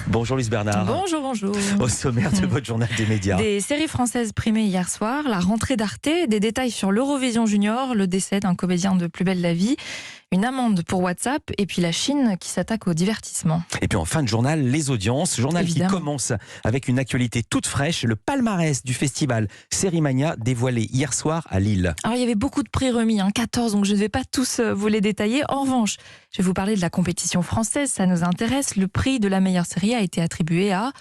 Bonjour Luce Bernard. Bonjour, bonjour. Au sommaire de votre journal des médias. Des séries françaises primées hier soir, la rentrée d'Arte, des détails sur l'Eurovision Junior, le décès d'un comédien de Plus belle la vie, une amende pour WhatsApp et puis la Chine qui s'attaque au divertissement. Et puis en fin de journal, les audiences. Journal Évidemment. qui commence avec une actualité toute fraîche. Le palmarès du festival Sérimania dévoilé hier soir à Lille. Alors il y avait beaucoup de prix remis, 14, donc je ne vais pas tous vous les détailler. En revanche, je vais vous parler de la compétition française, ça nous intéresse. Le prix de la meilleure série a été attribué à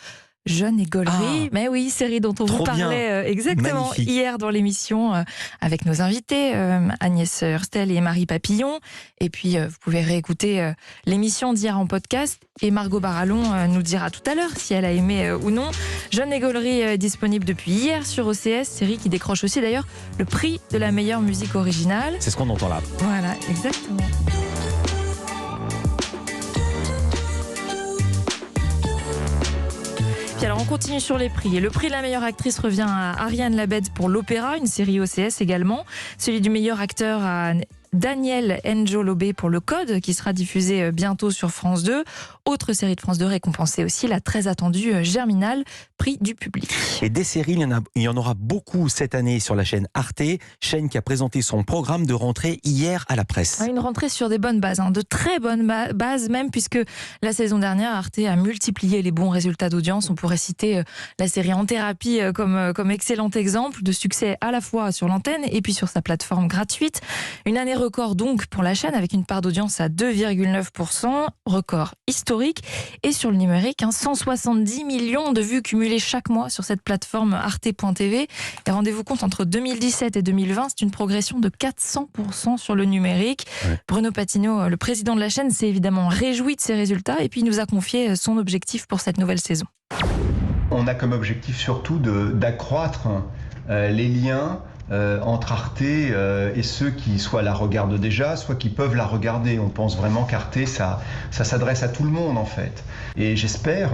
Jeune et Gaulerie, mais oui, série dont on vous parlait exactement Magnifique. hier dans l'émission avec nos invités, Agnès Hurstel et Marie Papillon. Et puis, vous pouvez réécouter l'émission d'hier en podcast. Et Margot Barallon nous dira tout à l'heure si elle a aimé ou non. Jeune et Gaulerie est disponible depuis hier sur OCS, série qui décroche aussi d'ailleurs le prix de la meilleure musique originale. C'est ce qu'on entend là. Voilà, exactement. Puis alors on continue sur les prix. Et le prix de la meilleure actrice revient à Ariane Labed pour l'Opéra, une série OCS également. Celui du meilleur acteur à Daniel Njolobé pour Le Code, qui sera diffusé bientôt sur France 2. Autre série de France 2 récompensée aussi, la très attendue Germinal, prix du public. Et des séries, il y en aura beaucoup cette année sur la chaîne Arte, chaîne qui a présenté son programme de rentrée hier à la presse. Une rentrée sur des bonnes bases, de très bonnes bases même, puisque la saison dernière, Arte a multiplié les bons résultats d'audience. On pourrait citer la série En thérapie comme excellent exemple de succès à la fois sur l'antenne et puis sur sa plateforme gratuite. Une année record donc pour la chaîne avec une part d'audience à 2,9%, record historique. Et sur le numérique, 170 millions de vues cumulées chaque mois sur cette plateforme arte.tv. Et rendez-vous compte, entre 2017 et 2020, c'est une progression de 400% sur le numérique. Ouais. Bruno Patino, le président de la chaîne, s'est évidemment réjoui de ces résultats et puis il nous a confié son objectif pour cette nouvelle saison. On a comme objectif surtout d'accroître les liens entre Arte et ceux qui soit la regardent déjà, soit qui peuvent la regarder. On pense vraiment qu'Arte, ça s'adresse à tout le monde en fait. Et j'espère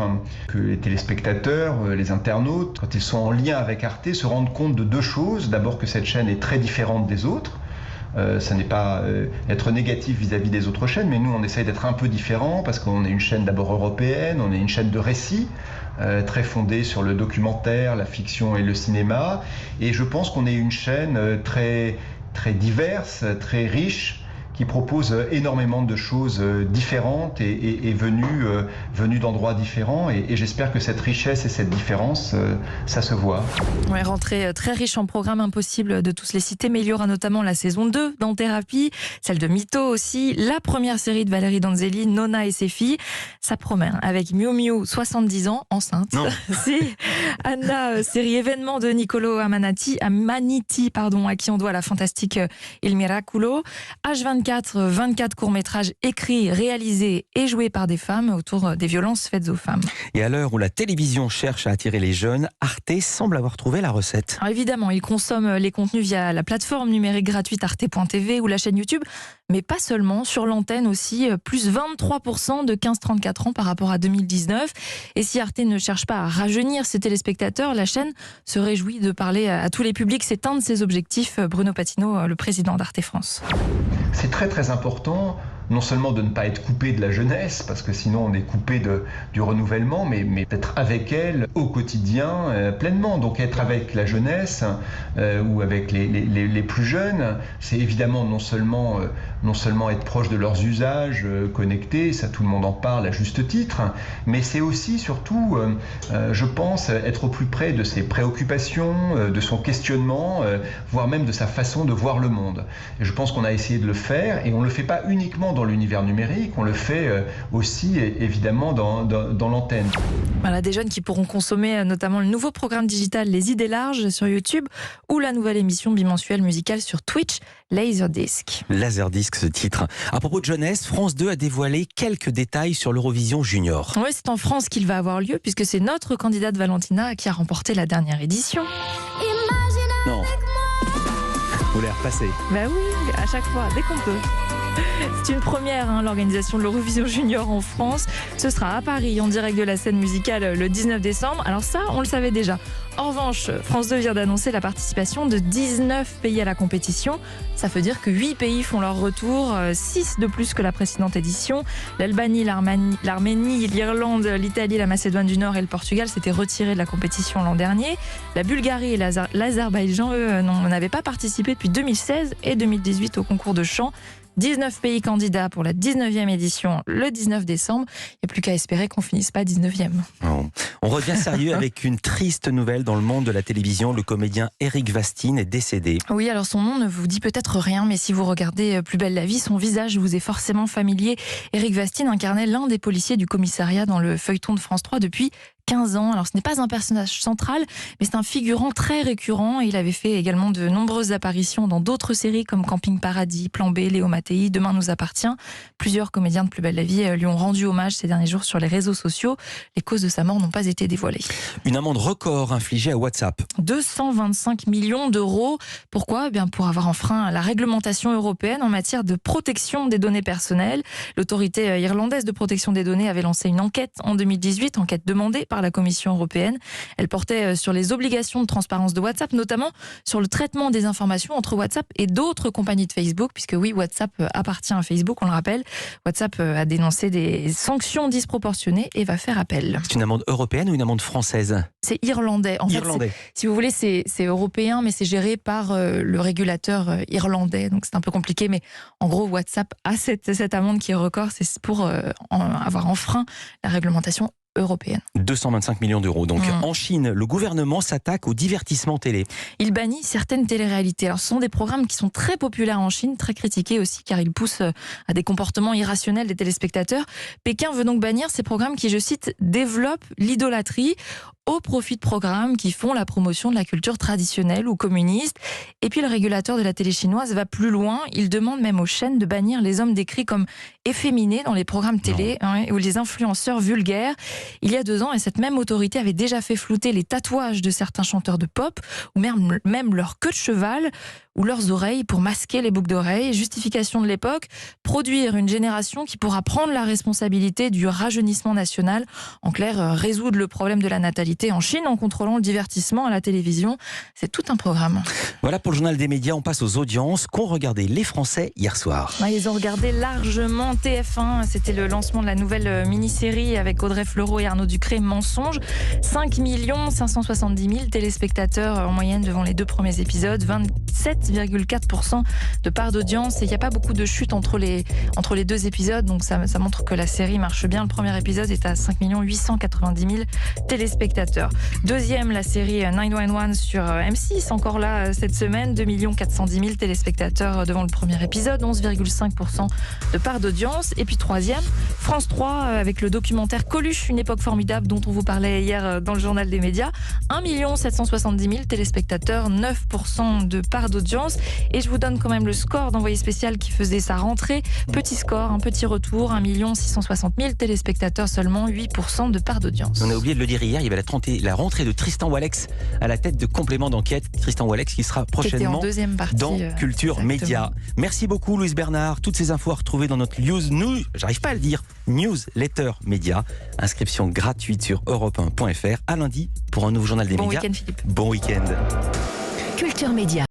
que les téléspectateurs, les internautes, quand ils sont en lien avec Arte, se rendent compte de deux choses. D'abord que cette chaîne est très différente des autres. Ça n'est pas être négatif vis-à-vis des autres chaînes, mais nous on essaye d'être un peu différent parce qu'on est une chaîne d'abord européenne, on est une chaîne de récits, très fondée sur le documentaire, la fiction et le cinéma, et je pense qu'on est une chaîne très, très diverse, très riche, qui propose énormément de choses différentes et venues d'endroits différents. Et j'espère que cette richesse et cette différence, ça se voit. Ouais, rentrée très riche en programmes, impossible de tous les citer, mais il y aura notamment la saison 2 d'En thérapie, celle de Mytho aussi, la première série de Valérie Donzelli, Nona et ses filles. Ça promet, avec Miu Miu, 70 ans, enceinte. Non. Si. Anna, série événement de Niccolò Amaniti, à qui on doit la fantastique Il Miraculo. H24, 24 courts-métrages écrits, réalisés et joués par des femmes autour des violences faites aux femmes. Et à l'heure où la télévision cherche à attirer les jeunes, Arte semble avoir trouvé la recette. Alors évidemment, ils consomment les contenus via la plateforme numérique gratuite arte.tv ou la chaîne YouTube, mais pas seulement, sur l'antenne aussi, plus 23% de 15-34 ans par rapport à 2019. Et si Arte ne cherche pas à rajeunir ses téléspectateurs, la chaîne se réjouit de parler à tous les publics. C'est un de ses objectifs, Bruno Patino, le président d'Arte France. C'est très très important, non seulement de ne pas être coupé de la jeunesse, parce que sinon on est coupé du renouvellement, mais d'être avec elle au quotidien pleinement. Donc être avec la jeunesse ou avec les plus jeunes, c'est évidemment non seulement être proche de leurs usages connectés, ça tout le monde en parle à juste titre, mais c'est aussi surtout, je pense, être au plus près de ses préoccupations, de son questionnement, voire même de sa façon de voir le monde. Et je pense qu'on a essayé de le faire, et on ne le fait pas uniquement dans l'univers numérique, on le fait aussi évidemment dans l'antenne. Voilà, des jeunes qui pourront consommer notamment le nouveau programme digital Les Idées Larges sur YouTube ou la nouvelle émission bimensuelle musicale sur Twitch, Laserdisc. Laserdisc, ce titre. À propos de jeunesse, France 2 a dévoilé quelques détails sur l'Eurovision Junior. Oui, c'est en France qu'il va avoir lieu puisque c'est notre candidate Valentina qui a remporté la dernière édition. Non. Vous l'avez repassé. Bah oui, à chaque fois, dès qu'on peut. C'est une première, l'organisation de l'Eurovision Junior en France. Ce sera à Paris, en direct de la scène musicale, le 19 décembre. Alors ça, on le savait déjà. En revanche, France 2 vient d'annoncer la participation de 19 pays à la compétition. Ça veut dire que 8 pays font leur retour, 6 de plus que la précédente édition. L'Albanie, l'Arménie, l'Irlande, l'Italie, la Macédoine du Nord et le Portugal s'étaient retirés de la compétition l'an dernier. La Bulgarie et l'Azerbaïdjan, eux, n'avaient pas participé depuis 2016 et 2018 au concours de chant. 19 pays candidats pour la 19e édition le 19 décembre. Il n'y a plus qu'à espérer qu'on finisse pas 19e. Oh. On revient sérieux avec une triste nouvelle dans le monde de la télévision. Le comédien Éric Vastine est décédé. Oui, alors son nom ne vous dit peut-être rien, mais si vous regardez Plus belle la vie, son visage vous est forcément familier. Éric Vastine incarnait l'un des policiers du commissariat dans le feuilleton de France 3 depuis 15 ans. Alors ce n'est pas un personnage central, mais c'est un figurant très récurrent. Il avait fait également de nombreuses apparitions dans d'autres séries comme Camping Paradis, Plan B, Léo Mattei, Demain nous appartient. Plusieurs comédiens de Plus belle la vie lui ont rendu hommage ces derniers jours sur les réseaux sociaux. Les causes de sa mort n'ont pas été dévoilées. Une amende record infligée à WhatsApp. 225 millions d'euros. Pourquoi ? Eh bien pour avoir enfreint la réglementation européenne en matière de protection des données personnelles. L'autorité irlandaise de protection des données avait lancé une enquête en 2018, enquête demandée par la Commission européenne. Elle portait sur les obligations de transparence de WhatsApp, notamment sur le traitement des informations entre WhatsApp et d'autres compagnies de Facebook, puisque oui, WhatsApp appartient à Facebook, on le rappelle. WhatsApp a dénoncé des sanctions disproportionnées et va faire appel. C'est une amende européenne ou une amende française ? C'est irlandais. En fait, si vous voulez, c'est européen, mais c'est géré par le régulateur irlandais. Donc c'est un peu compliqué, mais en gros, WhatsApp a cette amende qui est record. C'est pour avoir enfreint la réglementation européenne. 225 millions d'euros. Donc en Chine, le gouvernement s'attaque au divertissement télé. Il bannit certaines téléréalités. Alors ce sont des programmes qui sont très populaires en Chine, très critiqués aussi car ils poussent à des comportements irrationnels des téléspectateurs. Pékin veut donc bannir ces programmes qui, je cite, développent l'idolâtrie au profit de programmes qui font la promotion de la culture traditionnelle ou communiste. Et puis le régulateur de la télé chinoise va plus loin. Il demande même aux chaînes de bannir les hommes décrits comme efféminés dans les programmes télé ou les influenceurs vulgaires. Il y a 2 ans, et cette même autorité avait déjà fait flouter les tatouages de certains chanteurs de pop ou même leur queue de cheval ou leurs oreilles pour masquer les boucles d'oreilles. Justification de l'époque, produire une génération qui pourra prendre la responsabilité du rajeunissement national. En clair, résoudre le problème de la natalité en Chine en contrôlant le divertissement à la télévision. C'est tout un programme. Voilà pour le journal des médias. On passe aux audiences qu'ont regardé les Français hier soir. Ils ont regardé largement TF1. C'était le lancement de la nouvelle mini-série avec Audrey Fleurot et Arnaud Ducré, Mensonge. 5 570 000 téléspectateurs en moyenne devant les 2 premiers épisodes. 27,4% de part d'audience. Et il n'y a pas beaucoup de chute entre les 2 épisodes. Donc ça montre que la série marche bien. Le premier épisode est à 5 890 000 téléspectateurs. Deuxième, la série 911 sur M6. Encore là, cette semaine, 2 410 000 téléspectateurs devant le premier épisode. 11,5% de part d'audience. Et puis troisième, France 3 avec le documentaire Coluche, une époque formidable dont on vous parlait hier dans le journal des médias. 1 770 000 téléspectateurs, 9% de part d'audience. Et je vous donne quand même le score d'Envoyé spécial qui faisait sa rentrée. Petit score, un petit retour, 1 660 000 téléspectateurs, seulement 8% de part d'audience. On a oublié de le dire hier, il y avait la rentrée de Tristan Walex à la tête de complément d'enquête. Tristan Walex qui sera prochainement dans Culture Média. Merci beaucoup Louise Bernard. Toutes ces infos à retrouver dans notre newsletter média. Inscription gratuite sur europe1.fr. À lundi pour un nouveau journal des médias. Bon week-end Philippe. Bon week-end. Culture Média.